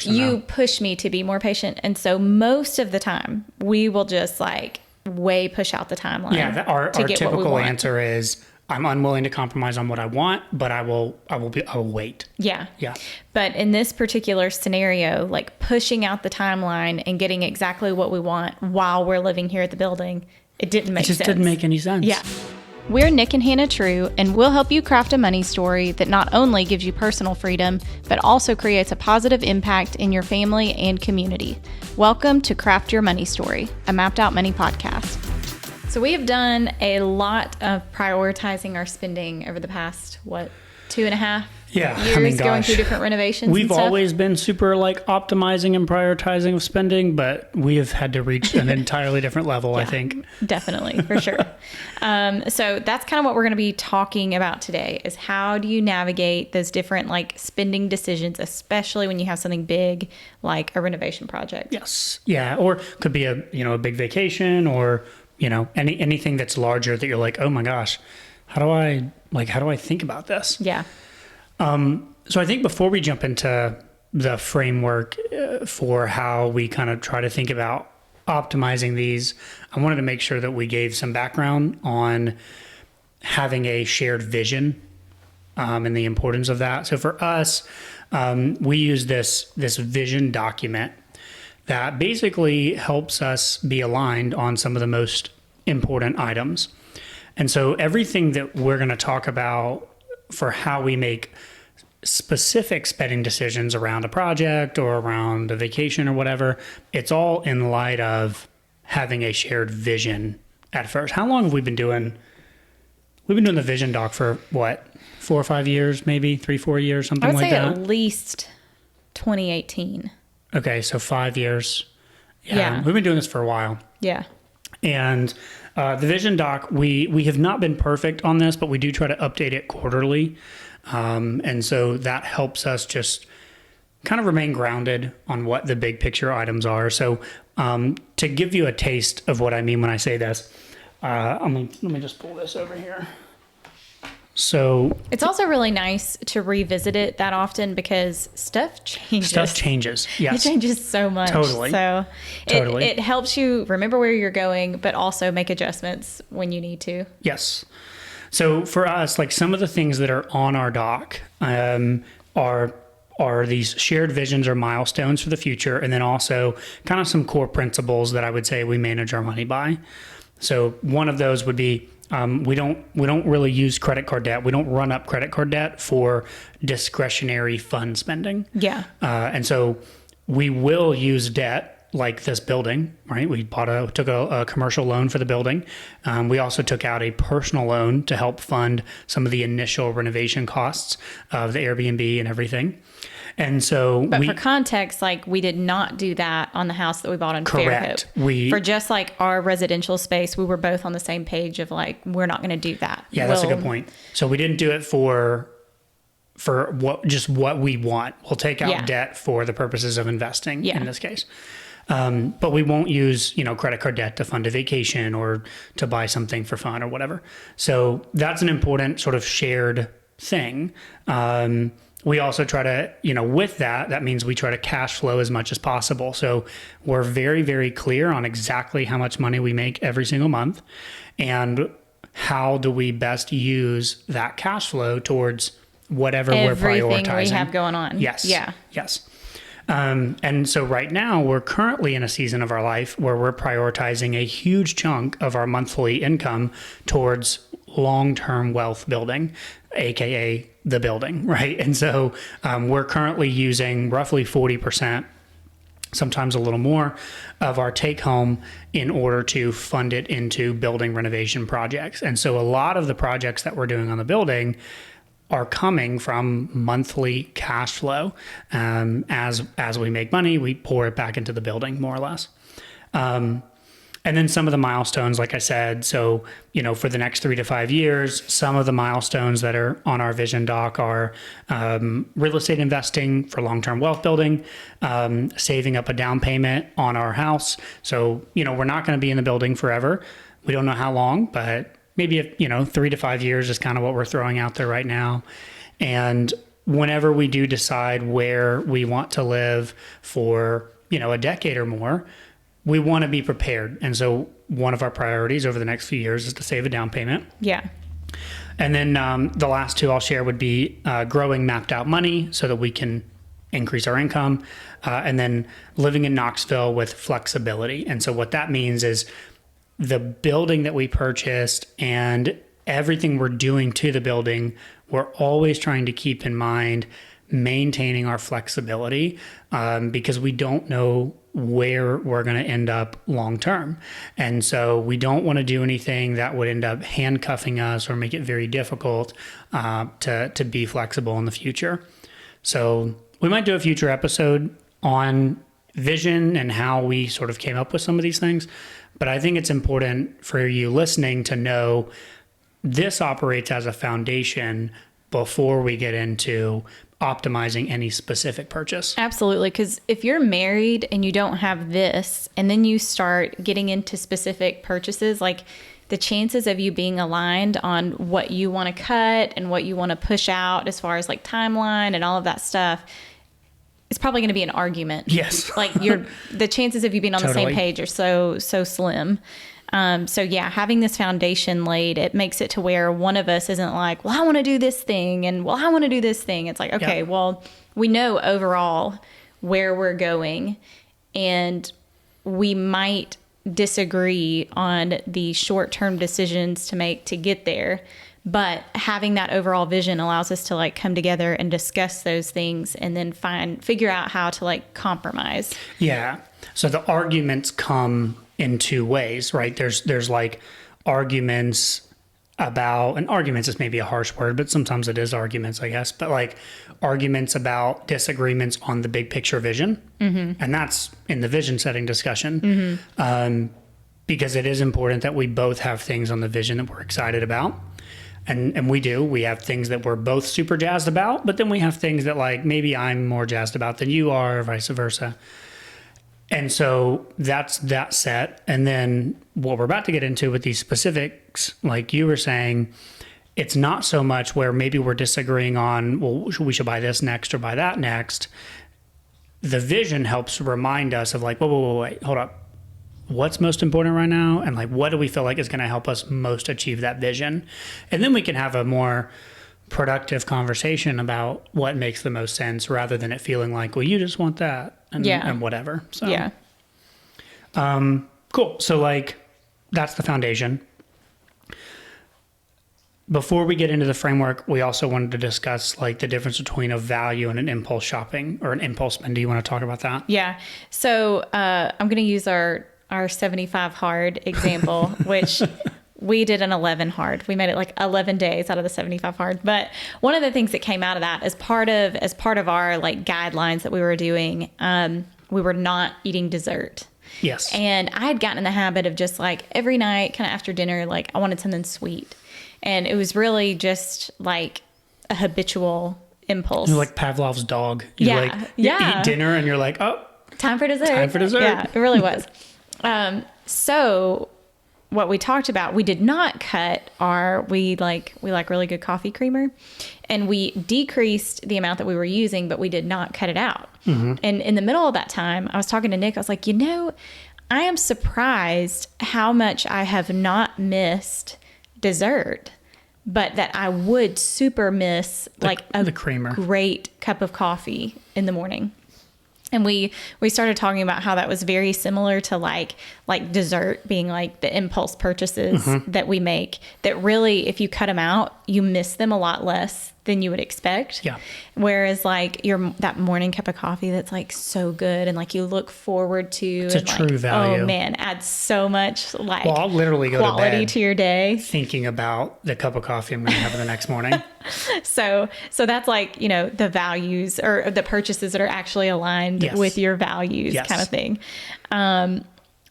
You push me to be more patient. And so most of the time we will just like way push out the timeline. Yeah. Our typical answer is I'm unwilling to compromise on what I want, but I will wait. Yeah. Yeah. But in this particular scenario, like pushing out the timeline and getting exactly what we want while we're living here at the building, it didn't make sense. It just didn't make any sense. Yeah. We're Nick and Hannah True, and we'll help you craft a money story that not only gives you personal freedom, but also creates a positive impact in your family and community. Welcome to Craft Your Money Story, a Mapped Out Money podcast. So we have done a lot of prioritizing our spending over the past, 2.5 years, going through different renovations. We've always been super like optimizing and prioritizing of spending, but we have had to reach an entirely different level, I think. Definitely, for sure. So that's kind of what we're going to be talking about today is how do you navigate those different like spending decisions, especially when you have something big like a renovation project. Yes. Yeah. Or could be a big vacation or, anything that's larger that you're like, oh my gosh, how do I think about this? Yeah. So I think before we jump into the framework for how we kind of try to think about optimizing these, I wanted to make sure that we gave some background on having a shared vision and the importance of that. So for us, we use this vision document that basically helps us be aligned on some of the most important items. And so everything that we're going to talk about for how we make specific spending decisions around a project or around a vacation or whatever, it's all in light of having a shared vision at first. How long have we been doing? We've been doing the vision doc for 4 or 5 years, maybe 3-4 years, something like that. I would say at least 2018. Okay, so 5 years. Yeah. We've been doing this for a while. Yeah. And the vision doc, we have not been perfect on this, but we do try to update it quarterly. And so that helps us just kind of remain grounded on what the big picture items are. So to give you a taste of what I mean when I say this, let me just pull this over here. So it's also really nice to revisit it that often because stuff changes. Yes. It changes so much. Totally. So it helps you remember where you're going, but also make adjustments when you need to. Yes. So for us, like some of the things that are on our doc are these shared visions or milestones for the future, and then also kind of some core principles that I would say we manage our money by. So one of those would be we don't really use credit card debt. We don't run up credit card debt for discretionary fun spending. Yeah. And so we will use debt like this building, right? We took a commercial loan for the building. We also took out a personal loan to help fund some of the initial renovation costs of the Airbnb and everything. And so for context, like we did not do that on the house that we bought in Correct. Fairhope. For just like our residential space, we were both on the same page of like, we're not going to do that. Yeah, that's a good point. So we didn't do it for what we want. We'll take out debt for the purposes of investing in this case. But we won't use, credit card debt to fund a vacation or to buy something for fun or whatever. So that's an important sort of shared thing. We also try to, with that means we try to cash flow as much as possible. So we're very, very clear on exactly how much money we make every single month and how do we best use that cash flow towards whatever we're prioritizing. Everything we have going on. Yes. Yeah. Yes. And so right now we're currently in a season of our life where we're prioritizing a huge chunk of our monthly income towards long-term wealth building, AKA the building, right? And so we're currently using roughly 40%, sometimes a little more, of our take home in order to fund it into building renovation projects. And so a lot of the projects that we're doing on the building are coming from monthly cash flow. As we make money, we pour it back into the building, more or less. And then some of the milestones, like I said, so, for the next 3 to 5 years, some of the milestones that are on our vision doc are real estate investing for long-term wealth building, saving up a down payment on our house. So, we're not going to be in the building forever. We don't know how long, but maybe, 3 to 5 years is kind of what we're throwing out there right now. And whenever we do decide where we want to live for, a decade or more, we want to be prepared. And so one of our priorities over the next few years is to save a down payment. Yeah. And then the last two I'll share would be growing mapped out money so that we can increase our income, and then living in Knoxville with flexibility. And so what that means is the building that we purchased and everything we're doing to the building, we're always trying to keep in mind maintaining our flexibility, because we don't know where we're going to end up long term. And so we don't want to do anything that would end up handcuffing us or make it very difficult to be flexible in the future. So we might do a future episode on vision and how we sort of came up with some of these things. But I think it's important for you listening to know this operates as a foundation before we get into optimizing any specific purchase. Absolutely. Because if you're married and you don't have this, and then you start getting into specific purchases, like the chances of you being aligned on what you want to cut and what you want to push out as far as like timeline and all of that stuff, it's probably going to be an argument. Yes. Like the chances of you being on the same page are so slim. So yeah, having this foundation laid, it makes it to where one of us isn't like, well, I want to do this thing. And well, I want to do this thing. It's like, okay, well, we know overall where we're going, and we might disagree on the short-term decisions to make to get there. But having that overall vision allows us to like come together and discuss those things and then figure out how to like compromise. Yeah. So the arguments come in two ways, right? There's like arguments about, and arguments is maybe a harsh word, but sometimes it is arguments, I guess, but like arguments about disagreements on the big picture vision. Mm-hmm. And that's in the vision setting discussion. Mm-hmm. Because it is important that we both have things on the vision that we're excited about. And we do. We have things that we're both super jazzed about, but then we have things that like maybe I'm more jazzed about than you are, or vice versa. And so that's that set. And then what we're about to get into with these specifics, like you were saying, it's not so much where maybe we're disagreeing on, well, we should buy this next or buy that next. The vision helps remind us of like, wait, hold up. What's most important right now? And like, what do we feel like is going to help us most achieve that vision? And then we can have a more productive conversation about what makes the most sense, rather than it feeling like, well, you just want that and whatever. So, yeah. Cool. So like, that's the foundation. Before we get into the framework, we also wanted to discuss like the difference between a value and an impulse shopping or an impulse spend. Do you want to talk about that? Yeah. So, I'm going to use our 75 hard example, which we did an 11 hard. We made it like 11 days out of the 75 hard. But one of the things that came out of that as part of our like guidelines that we were doing, we were not eating dessert. Yes. And I had gotten in the habit of just like every night, kind of after dinner, like I wanted something sweet. And it was really just like a habitual impulse. You're like Pavlov's dog. You eat dinner and you're like, oh, time for dessert. Yeah, it really was. So what we talked about, we did not cut we like really good coffee creamer, and we decreased the amount that we were using, but we did not cut it out. Mm-hmm. And in the middle of that time, I was talking to Nick. I was like, I am surprised how much I have not missed dessert, but that I would super miss the creamer. Great cup of coffee in the morning. And we started talking about how that was very similar to like dessert being like the impulse purchases that we make, that really, if you cut them out, you miss them a lot less than you would expect. Yeah. Whereas like that morning cup of coffee that's like so good and like you look forward to. It's a true value. Oh man, adds so much like I'll literally go quality to bed to your day thinking about the cup of coffee I'm going to have the next morning. So that's like, the values or the purchases that are actually aligned with your values kind of thing.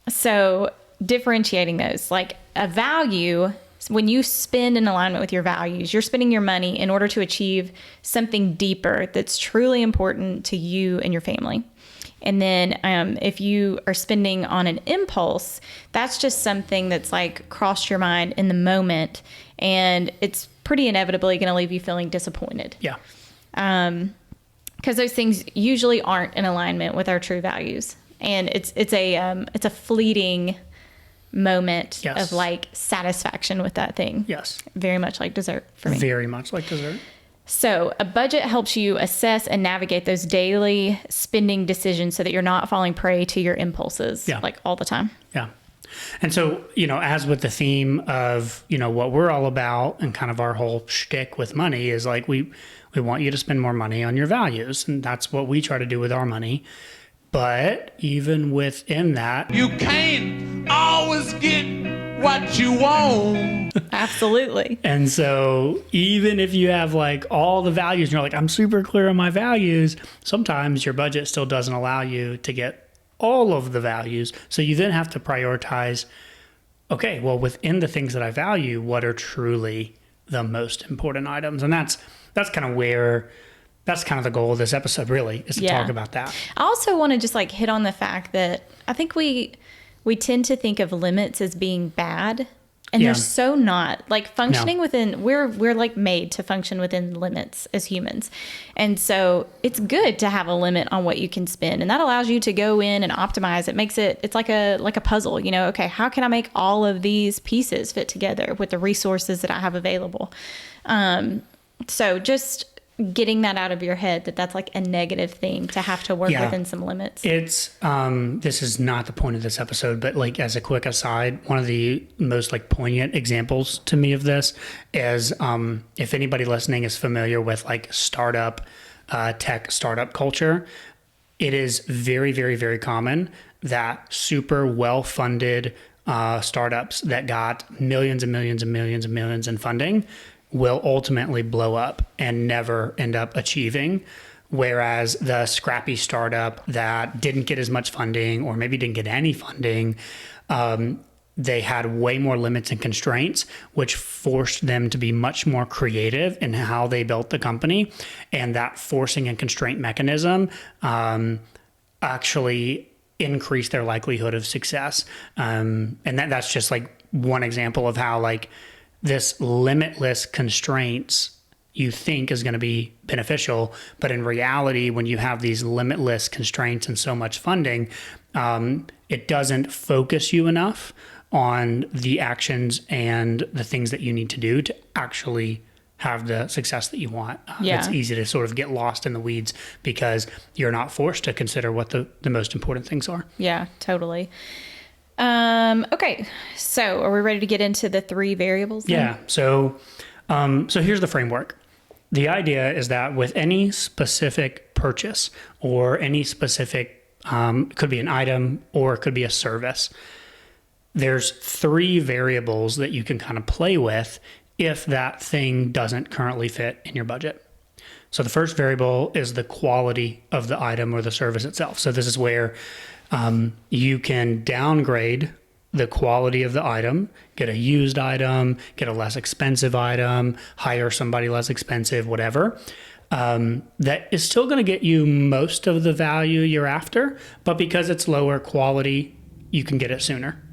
So differentiating those, like a value, when you spend in alignment with your values, you're spending your money in order to achieve something deeper that's truly important to you and your family. And then if you are spending on an impulse, that's just something that's like crossed your mind in the moment, and it's pretty inevitably going to leave you feeling disappointed. Yeah. Because those things usually aren't in alignment with our true values. And it's a fleeting moment Yes. of like satisfaction with that thing. Yes. Very much like dessert for me. Very much like dessert. So a budget helps you assess and navigate those daily spending decisions so that you're not falling prey to your impulses like all the time. Yeah. And so, as with the theme of, what we're all about and kind of our whole shtick with money is like, we want you to spend more money on your values. And that's what we try to do with our money. But even within that, you can't always get what you want. Absolutely. And so even if you have like all the values and you're like, I'm super clear on my values, sometimes your budget still doesn't allow you to get all of the values. So you then have to prioritize, okay, well, within the things that I value, what are truly the most important items? And that's kind of where, that's kind of the goal of this episode really, is to talk about that. I also want to just like hit on the fact that I think we tend to think of limits as being bad. And they're so not. Like functioning within, we're like made to function within limits as humans. And so it's good to have a limit on what you can spend. And that allows you to go in and optimize. It makes it's like a puzzle, okay, how can I make all of these pieces fit together with the resources that I have available? So just getting that out of your head, that's like a negative thing to have to work within some limits. It's this is not the point of this episode, but like as a quick aside, one of the most like poignant examples to me of this is if anybody listening is familiar with like tech startup culture, it is very, very, very common that super well-funded startups that got millions and millions and millions and millions in funding will ultimately blow up and never end up achieving. Whereas the scrappy startup that didn't get as much funding or maybe didn't get any funding, they had way more limits and constraints, which forced them to be much more creative in how they built the company. And that forcing and constraint mechanism actually increased their likelihood of success. And that's just like one example of how like this limitless constraints you think is going to be beneficial, but in reality, when you have these limitless constraints and so much funding, it doesn't focus you enough on the actions and the things that you need to do to actually have the success that you want. It's easy to sort of get lost in the weeds because you're not forced to consider what the most important things are. Yeah, totally. Okay, so are we ready to get into the 3 variables then? Yeah, so here's the framework. The idea is that with any specific purchase or any specific, could be an item or it could be a service, there's 3 variables that you can kind of play with if that thing doesn't currently fit in your budget. So the first variable is the quality of the item or the service itself. So this is where you can downgrade the quality of the item, get a used item, get a less expensive item, hire somebody less expensive, whatever. That is still going to get you most of the value you're after, but because it's lower quality, you can get it sooner.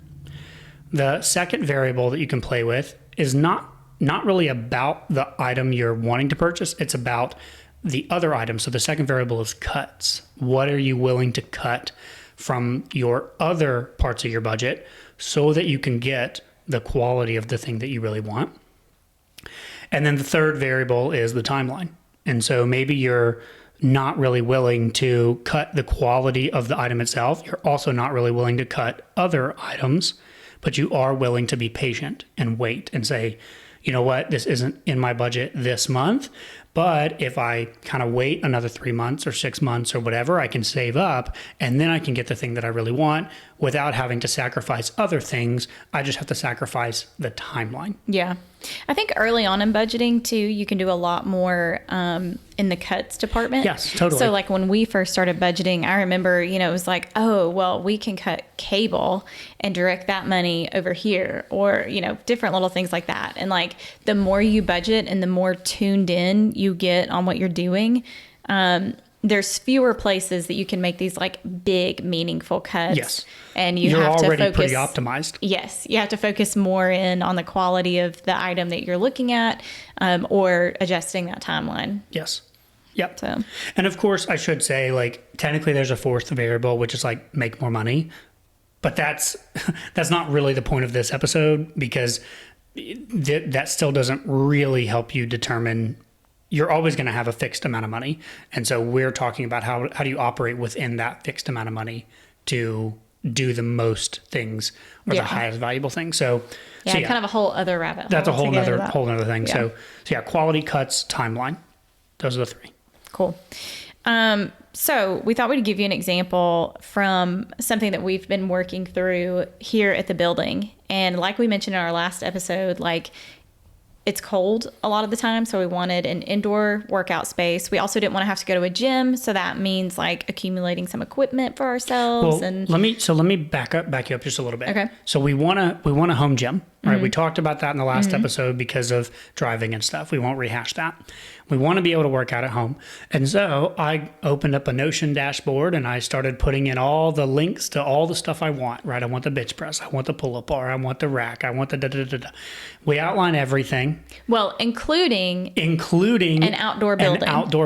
The second variable that you can play with is not really about the item you're wanting to purchase. It's about the other item. So the second variable is cuts. What are you willing to cut from your other parts of your budget so that you can get the quality of the thing that you really want? And then the third variable is the timeline. And so maybe you're not really willing to cut the quality of the item itself. You're also not really willing to cut other items, but you are willing to be patient and wait and say, you know what, this isn't in my budget this month, but if I kind of wait another 3 months or 6 months or whatever, I can save up and then I can get the thing that I really want without having to sacrifice other things. I just have to sacrifice the timeline. Yeah. I think early on in budgeting too, you can do a lot more in the cuts department. Yes, totally. So like when we first started budgeting, I remember, it was like, oh, well, we can cut cable and direct that money over here or, different little things like that. And like the more you budget and the more tuned in you get on what you're doing, there's fewer places that you can make these like big meaningful cuts. Yes. And you're have already to focus, pretty optimized. Yes. You have to focus more in on the quality of the item that you're looking at or adjusting that timeline. Yes. Yep. So, and of course, I should say, like, technically there's a fourth variable, which is like make more money. But that's not really the point of this episode, because that still doesn't really help you determine. You're always going to have a fixed amount of money. And so we're talking about how do you operate within that fixed amount of money to do the most things or the highest valuable things. So kind of a whole other rabbit hole. That's a whole other thing. Yeah. So yeah, quality, cuts, timeline. Those are the three. Cool. So we thought we'd give you an example from something that we've been working through here at the building. And like we mentioned in our last episode, like, it's cold a lot of the time, so we wanted an indoor workout space. We also didn't want to have to go to a gym, so that means like accumulating some equipment for ourselves. Well, and let me back you up just a little bit. Okay. So we want a home gym, right? We talked about that in the last episode because of driving and stuff. We won't rehash that. We want to be able to work out at home. And so I opened up a Notion dashboard and I started putting in all the links to all the stuff I want, right? I want the bench press. I want the pull-up bar. I want the rack. I want the da-da-da-da. We outline everything. Well, including an outdoor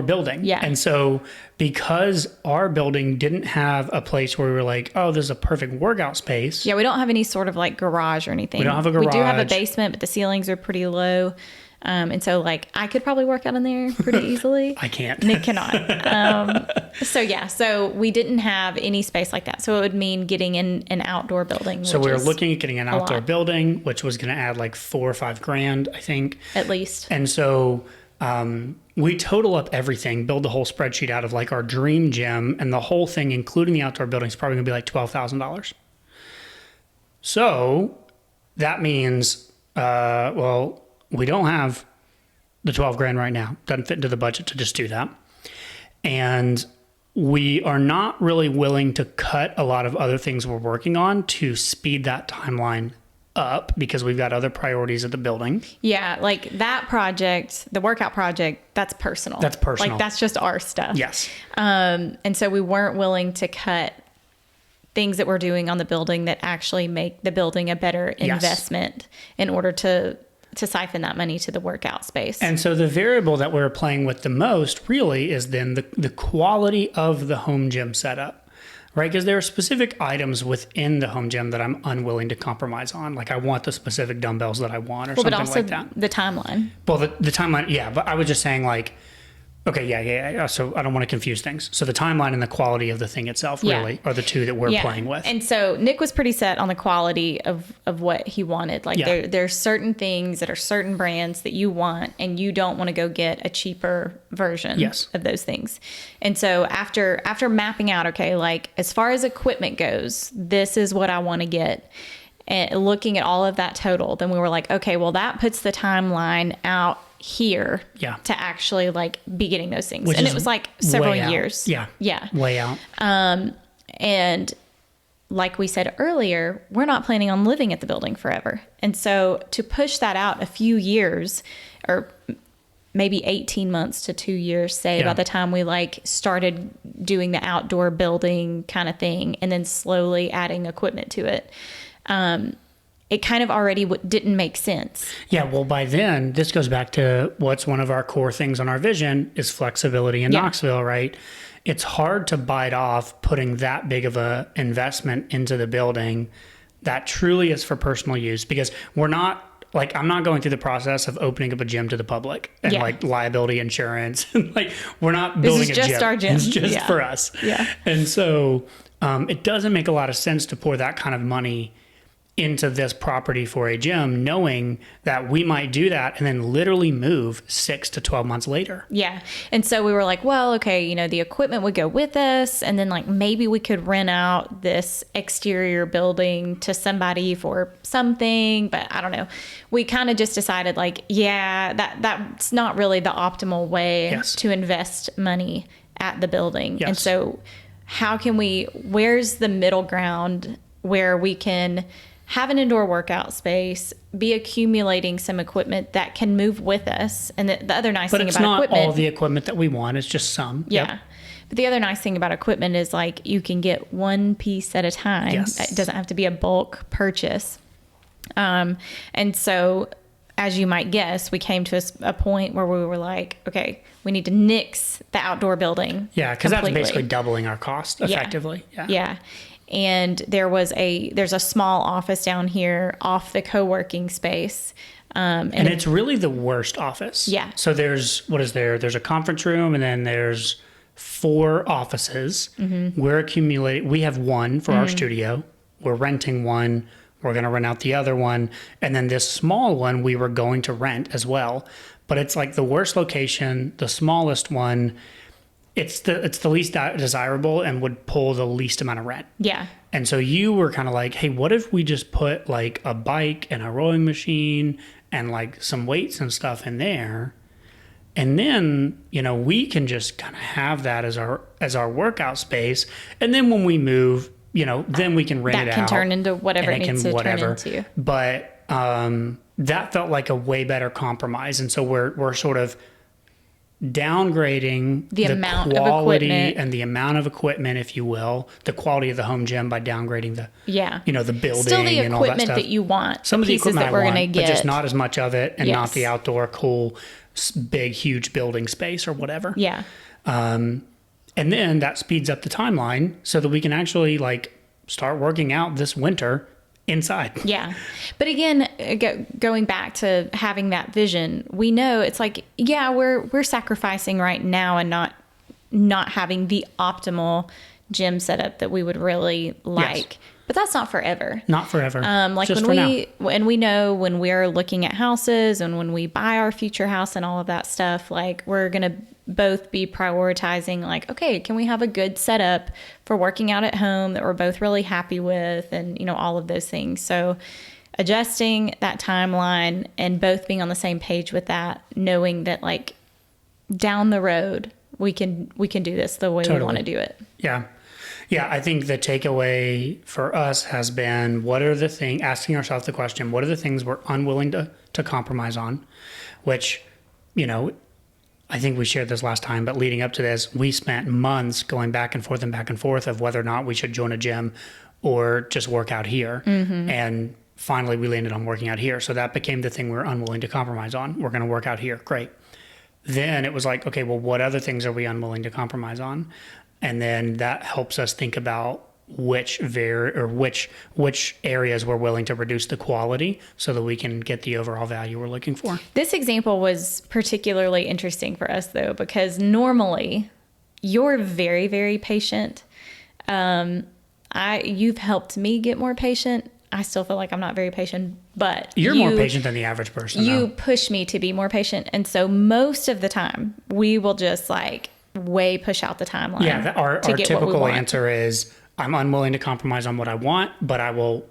building. Yeah. And so because our building didn't have a place where we were like, oh, this is a perfect workout space. Yeah, we don't have any sort of like garage or anything. We don't have a garage. We do have a basement, but the ceilings are pretty low. And so like I could probably work out in there pretty easily. I can't. Nick cannot. So we didn't have any space like that. So it would mean getting in an outdoor building. So we were looking at getting an outdoor building, which was going to add like $4,000 or $5,000, I think. At least. And so we total up everything, build the whole spreadsheet out of like our dream gym, and the whole thing, including the outdoor building, is probably going to be like $12,000. So that means, we don't have the $12,000 right now. Doesn't fit into the budget to just do that. And we are not really willing to cut a lot of other things we're working on to speed that timeline up because we've got other priorities at the building. Yeah, like that project, the workout project, that's personal. That's personal. Like that's just our stuff. Yes. And so we weren't willing to cut things that we're doing on the building that actually make the building a better investment in order to siphon that money to the workout space. And so the variable that we're playing with the most really is then the quality of the home gym setup, right? Because there are specific items within the home gym that I'm unwilling to compromise on. Like I want the specific dumbbells that I want or something like that. The timeline. Well, the timeline, yeah. But I was just saying like, okay, yeah. So I don't want to confuse things. So the timeline and the quality of the thing itself really are the two that we're playing with. And so Nick was pretty set on the quality of what he wanted. Like there's certain things that are certain brands that you want, and you don't want to go get a cheaper version of those things. And so after mapping out, okay, like as far as equipment goes, this is what I want to get. And looking at all of that total, then we were like, okay, well that puts the timeline out here to actually like be getting those things. And it was like several years. Yeah. Way out. And like we said earlier, we're not planning on living at the building forever. And so to push that out a few years or maybe 18 months to 2 years, say by the time we like started doing the outdoor building kind of thing and then slowly adding equipment to it, it kind of already didn't make sense. Yeah, well, by then, this goes back to what's one of our core things on our vision is flexibility in Knoxville, right? It's hard to bite off putting that big of a investment into the building that truly is for personal use because we're not, like, I'm not going through the process of opening up a gym to the public and like liability insurance. Like, we're not building a gym. This is just our gym. It's just for us. Yeah. And so it doesn't make a lot of sense to pour that kind of money into this property for a gym, knowing that we might do that and then literally move 6 to 12 months later. Yeah. And so we were like, well, okay, you know, the equipment would go with us. And then like maybe we could rent out this exterior building to somebody for something, but I don't know. We kind of just decided like, that's not really the optimal way to invest money at the building. Yes. And so where's the middle ground where we can have an indoor workout space, be accumulating some equipment that can move with us. And the other nice thing about equipment... But it's not all the equipment that we want. It's just some. Yeah. Yep. But the other nice thing about equipment is like you can get one piece at a time. Yes. It doesn't have to be a bulk purchase. And so as you might guess, we came to a point where we were like, okay, we need to nix the outdoor building. Yeah, because that's basically doubling our cost effectively. Yeah. And there's a small office down here off the co-working space. And it's really the worst office. Yeah. So there's a conference room, and then there's 4 offices. We have one for our studio. We're renting one. We're going to rent out the other one. And then this small one we were going to rent as well. But it's like the worst location, the smallest one. It's the least desirable and would pull the least amount of rent. Yeah. And so you were kind of like, hey, what if we just put like a bike and a rowing machine and like some weights and stuff in there? And then, we can just kind of have that as our workout space. And then when we move, then we can rent it out. That can turn into whatever it needs to turn into. But that felt like a way better compromise. And so we're sort of downgrading the amount quality of equipment and the amount of equipment, if you will, the quality of the home gym by downgrading the building, still the and all that equipment stuff. that you want, some of the equipment that we're going to get, but just not as much of it, and not the outdoor cool, big, huge building space or whatever. Yeah. And then that speeds up the timeline so that we can actually like start working out this winter inside. Yeah. But again, going back to having that vision, we know it's like, we're sacrificing right now and not having the optimal gym setup that we would really like. Yes. But that's not forever. Not forever. Like just when we know when we're looking at houses and when we buy our future house and all of that stuff, like we're going to both be prioritizing like, okay, can we have a good setup for working out at home that we're both really happy with, and all of those things. So adjusting that timeline and both being on the same page with that, knowing that like down the road we can do this the way we want to do it. Yeah. Yeah, I think the takeaway for us has been asking ourselves the question, what are the things we're unwilling to compromise on? Which, I think we shared this last time, but leading up to this, we spent months going back and forth of whether or not we should join a gym or just work out here. And finally we landed on working out here. So that became the thing we were unwilling to compromise on. We're going to work out here. Great. Then it was like, okay, well, what other things are we unwilling to compromise on? And then that helps us think about which areas we're willing to reduce the quality so that we can get the overall value we're looking for. This example was particularly interesting for us though, because normally you're very, very patient. You've helped me get more patient. I still feel like I'm not very patient, but you're more patient than the average person. You push me to be more patient. And so most of the time we will just like way push out the timeline. Yeah, our typical answer is I'm unwilling to compromise on what I want, but I will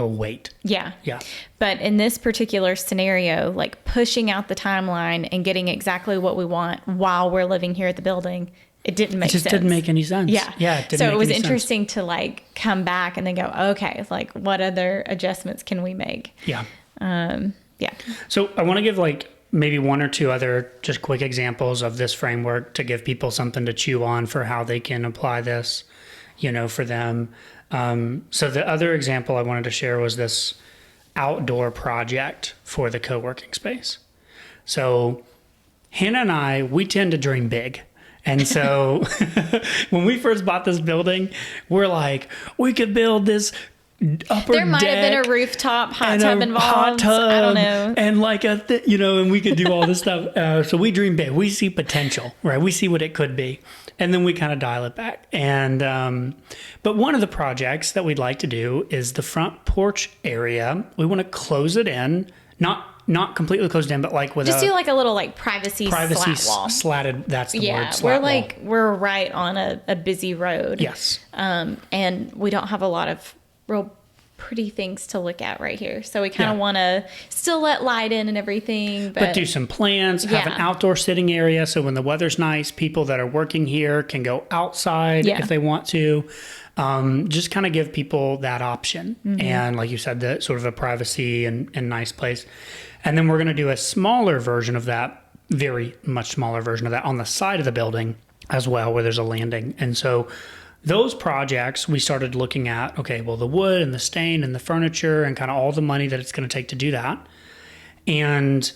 wait. Yeah. Yeah. But in this particular scenario, like pushing out the timeline and getting exactly what we want while we're living here at the building, it didn't make sense. It just didn't make any sense. Yeah. Yeah. It didn't so it was interesting to like come back and then go, okay, like what other adjustments can we make? Yeah. Yeah. So I want to give like maybe one or two other just quick examples of this framework to give people something to chew on for how they can apply this, for them. So the other example I wanted to share was this outdoor project for the co-working space. So Hannah and I, we tend to dream big. And so when we first bought this building, we're like, we could build this upper there might deck have been a rooftop hot tub involved. I don't know. And like and we could do all this stuff. So we dream big. We see potential, right? We see what it could be. And then we kind of dial it back. And, but one of the projects that we'd like to do is the front porch area. We want to close it in, not completely closed in, but like with just do like a little like privacy slat wall. Slatted. That's the word. Yeah. We're right on a busy road. Yes. And we don't have a lot of real pretty things to look at right here. So we kind of want to still let light in and everything. But do some plants, have an outdoor sitting area. So when the weather's nice, people that are working here can go outside if they want to. Just kind of give people that option. And like you said, the sort of a privacy and nice place. And then we're going to do a smaller version of that, very much smaller version of that on the side of the building as well, where there's a landing. And so those projects, we started looking at, okay, well, the wood and the stain and the furniture and kind of all the money that it's going to take to do that. And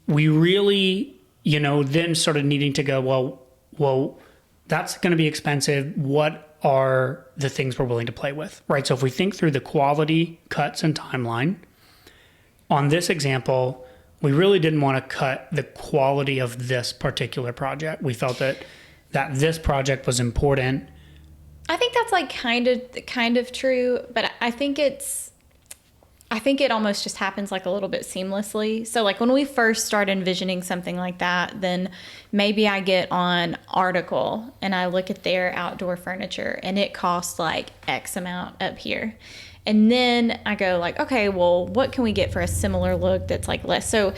we really, then started needing to go, well, that's going to be expensive. What are the things we're willing to play with, right? So if we think through the quality, cuts, and timeline, on this example, we really didn't want to cut the quality of this particular project. We felt that this project was important. I think that's like kind of true, but I think it almost just happens like a little bit seamlessly. So like when we first start envisioning something like that, then maybe I get on Article and I look at their outdoor furniture and it costs like X amount up here. And then I go like, okay, well, what can we get for a similar look that's like less? So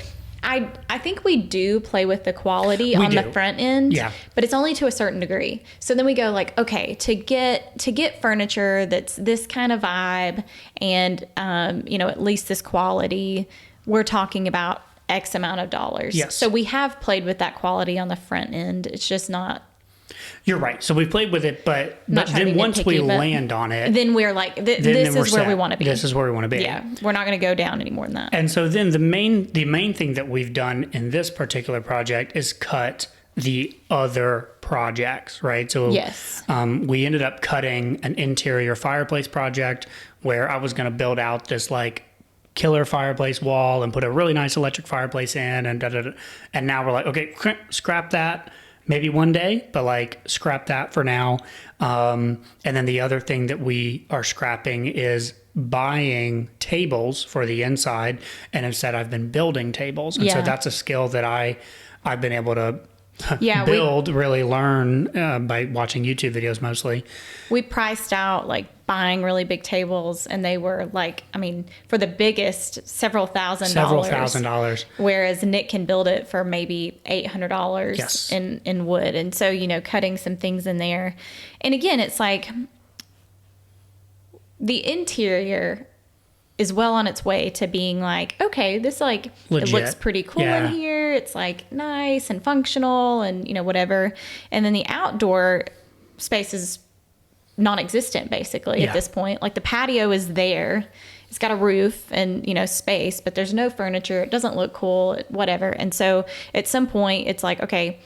I think we do play with the quality on the front end, but it's only to a certain degree. So then we go like, okay, to get furniture that's this kind of vibe and, at least this quality, we're talking about X amount of dollars. Yes. So we have played with that quality on the front end. It's just not. You're right. So we played with it, but then once we land on it, then we're like, this is where we want to be. This is where we want to be. Yeah. We're not going to go down any more than that. And so then the main thing that we've done in this particular project is cut the other projects, right? So yes. We ended up cutting an interior fireplace project where I was going to build out this like killer fireplace wall and put a really nice electric fireplace in and now we're like, okay, scrap that. Maybe one day, but like scrap that for now. And then the other thing that we are scrapping is buying tables for the inside. And instead I've been building tables. And so that's a skill that I've been able to really learn by watching YouTube videos mostly. We priced out like buying really big tables and they were like, for the biggest, several thousand dollars. Whereas Nick can build it for maybe $800 in wood. And so, cutting some things in there. And again, it's like the interior is well on its way to being like, okay, this like legit. It looks pretty cool in here. It's like nice and functional and whatever. And then the outdoor space is non-existent basically at this point. Like the patio is there. It's got a roof and space, but there's no furniture. It doesn't look cool, whatever. And so at some point it's like, okay,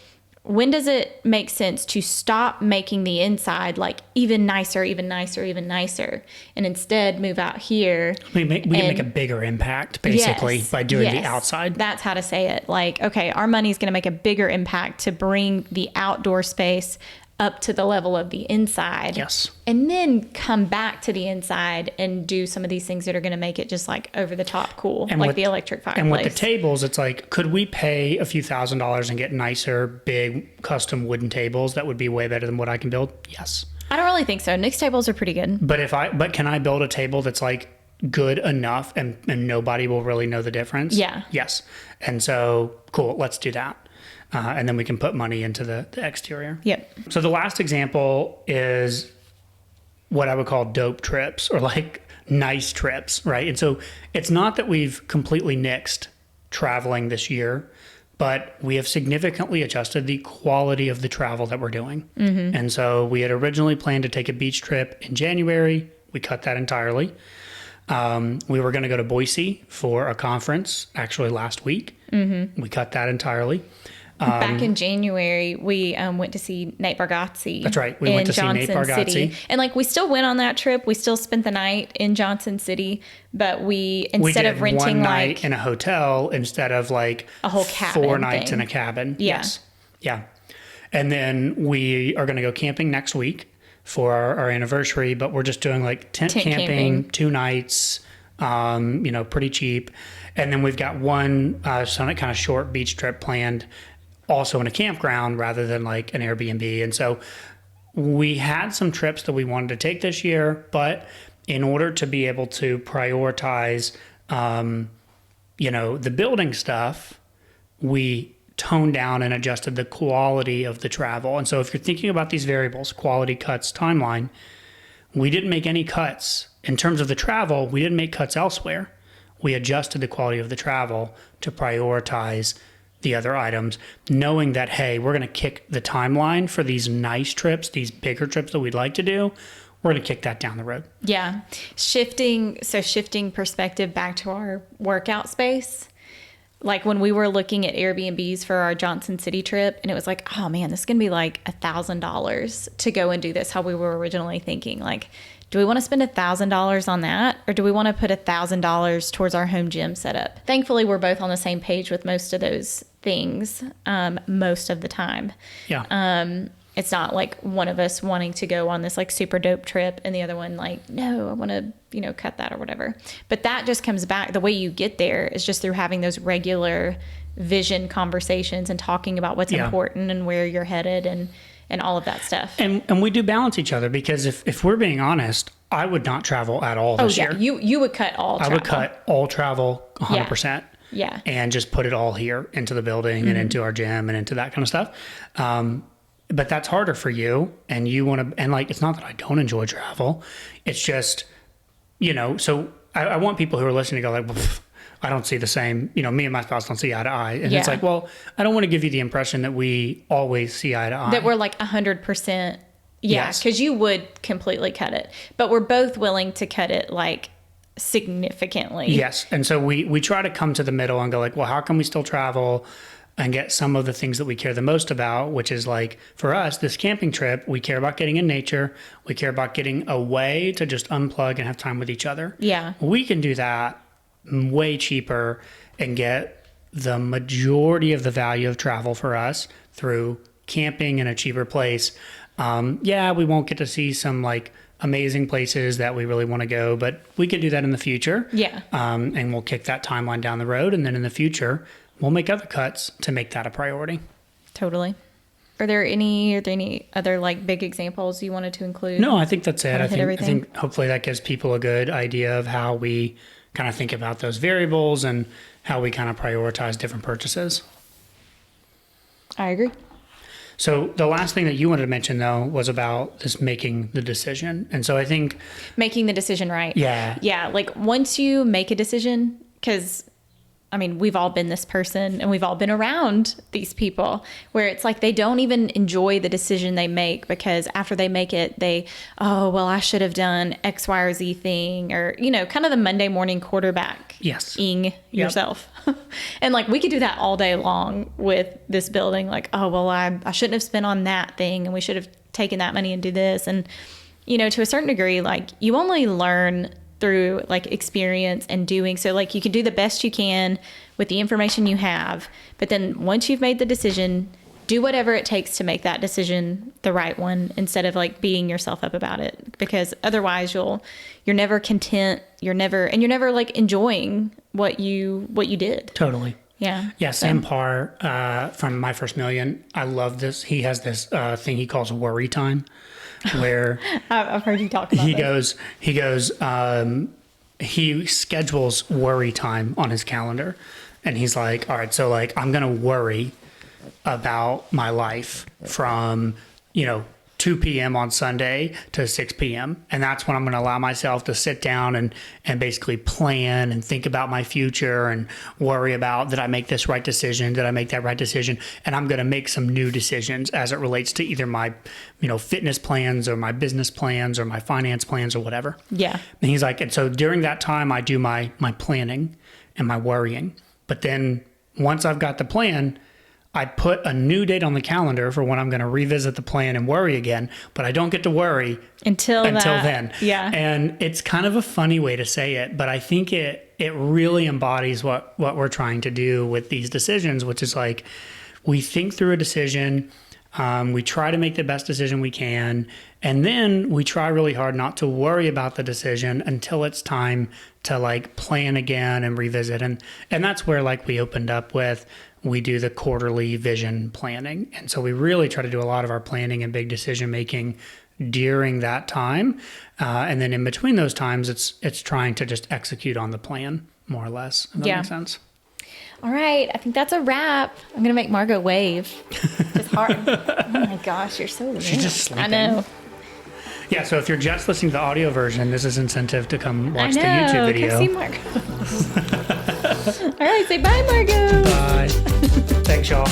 when does it make sense to stop making the inside like even nicer, and instead move out here? We can make a bigger impact basically by doing the outside. That's how to say it. Like, okay, our money is going to make a bigger impact to bring the outdoor space up to the level of the inside. Yes. And then come back to the inside and do some of these things that are going to make it just like over the top cool, and like the electric fireplace. And with the tables, it's like, could we pay a few $1,000s and get nicer, big, custom wooden tables that would be way better than what I can build? Yes. I don't really think so. Nick's tables are pretty good. But can I build a table that's like good enough and nobody will really know the difference? Yeah. Yes. And so, cool, let's do that. And then we can put money into the exterior. Yep. So the last example is what I would call dope trips or like nice trips, right? And so it's not that we've completely nixed traveling this year, but we have significantly adjusted the quality of the travel that we're doing. Mm-hmm. And so we had originally planned to take a beach trip in January. We cut that entirely. We were going to go to Boise for a conference actually last week. Mm-hmm. We cut that entirely. Back in January, we went to see Nate Bargatze. That's right. We went to see Nate Bargatze. City. And like we still went on that trip. We still spent the night in Johnson City, but instead of renting one night like in a hotel instead of like a whole cabin 4 nights in a cabin. Yeah. Yes. Yeah. And then we are going to go camping next week for our anniversary, but we're just doing like tent camping 2 nights, pretty cheap. And then we've got one kind of short beach trip planned also in a campground rather than like an Airbnb. And so we had some trips that we wanted to take this year, but in order to be able to prioritize, the building stuff, we toned down and adjusted the quality of the travel. And so if you're thinking about these variables, quality, cuts, timeline, we didn't make any cuts. In terms of the travel, we didn't make cuts elsewhere. We adjusted the quality of the travel to prioritize the other items, knowing that, hey, we're going to kick the timeline for these nice trips, these bigger trips that we'd like to do. We're going to kick that down the road. Yeah. Shifting perspective back to our workout space. like when we were looking at Airbnbs for our Johnson City trip, and it was like, oh man, this is going to be like $1,000 to go and do this, how we were originally thinking. Like, do we want to spend $1,000 on that, or do we want to put $1,000 towards our home gym setup? Thankfully, we're both on the same page with most of those things most of the time. Yeah. It's not like one of us wanting to go on this like super dope trip and the other one like, no, I want to, cut that or whatever. But that just comes back. The way you get there is just through having those regular vision conversations and talking about what's important and where you're headed and all of that stuff. And we do balance each other, because if we're being honest, I would not travel at all this year. You would cut all travel. I would cut all travel 100%. Yeah. And just put it all here into the building and into our gym and into that kind of stuff. But that's harder for you, and you want to, and like, it's not that I don't enjoy travel. It's just, so I want people who are listening to go like, well, I don't see the same, me and my spouse don't see eye to eye. And it's like, well, I don't want to give you the impression that we always see eye to eye. That we're like 100%. Yeah. Yes. Cause you would completely cut it, but we're both willing to cut it like significantly. Yes. And so we try to come to the middle and go like, well, how can we still travel and get some of the things that we care the most about, which is like, for us, this camping trip, we care about getting in nature. We care about getting away to just unplug and have time with each other. Yeah. We can do that way cheaper and get the majority of the value of travel for us through camping in a cheaper place. We won't get to see some like amazing places that we really want to go, but we can do that in the future. Yeah. And we'll kick that timeline down the road. And then in the future, we'll make other cuts to make that a priority. Totally. Are there any other like big examples you wanted to include? No, I think that's it. I Everything? think hopefully that gives people a good idea of how we kind of think about those variables and how we kind of prioritize different purchases. I agree. So the last thing that you wanted to mention, though, was about this making the decision. And so I think making the decision right. Yeah. Yeah. Like once you make a decision, because we've all been this person and we've all been around these people where it's like they don't even enjoy the decision they make, because after they make it, I should have done X, Y, or Z thing, or, kind of the Monday morning quarterback-ing yourself. And like we could do that all day long with this building. Like, I shouldn't have spent on that thing, and we should have taken that money and do this. And, to a certain degree, like you only learn through like experience and doing. So like you can do the best you can with the information you have, but then once you've made the decision, do whatever it takes to make that decision the right one, instead of like beating yourself up about it, because otherwise you're never content. You're never like enjoying what you did. Totally. Yeah. Yeah. Sam Parr, from My First Million. I love this. He has this thing he calls worry time, where I've heard you talk about he schedules worry time on his calendar, and he's like, all right, so like I'm gonna worry about my life from 2 p.m. on Sunday to 6 p.m. And that's when I'm going to allow myself to sit down and basically plan and think about my future and worry about, did I make this right decision? Did I make that right decision? And I'm going to make some new decisions as it relates to either my, fitness plans or my business plans or my finance plans or whatever. Yeah. And he's like, and so during that time, I do my planning and my worrying. But then once I've got the plan, I put a new date on the calendar for when I'm going to revisit the plan and worry again, but I don't get to worry until then. Yeah. And it's kind of a funny way to say it, but I think it really embodies what we're trying to do with these decisions, which is like, we think through a decision, we try to make the best decision we can, and then we try really hard not to worry about the decision until it's time to like plan again and revisit. And that's where like we opened up with, we do the quarterly vision planning. And so we really try to do a lot of our planning and big decision making during that time. And then in between those times, it's trying to just execute on the plan, more or less. If that makes sense. All right. I think that's a wrap. I'm going to make Margot wave. It's hard. Oh my gosh, you're so weird. She's just sleeping. I know. Yeah, so if you're just listening to the audio version, this is incentive to come watch the YouTube video. Come see Margot. All right, say bye, Margot. Bye. Thanks, y'all.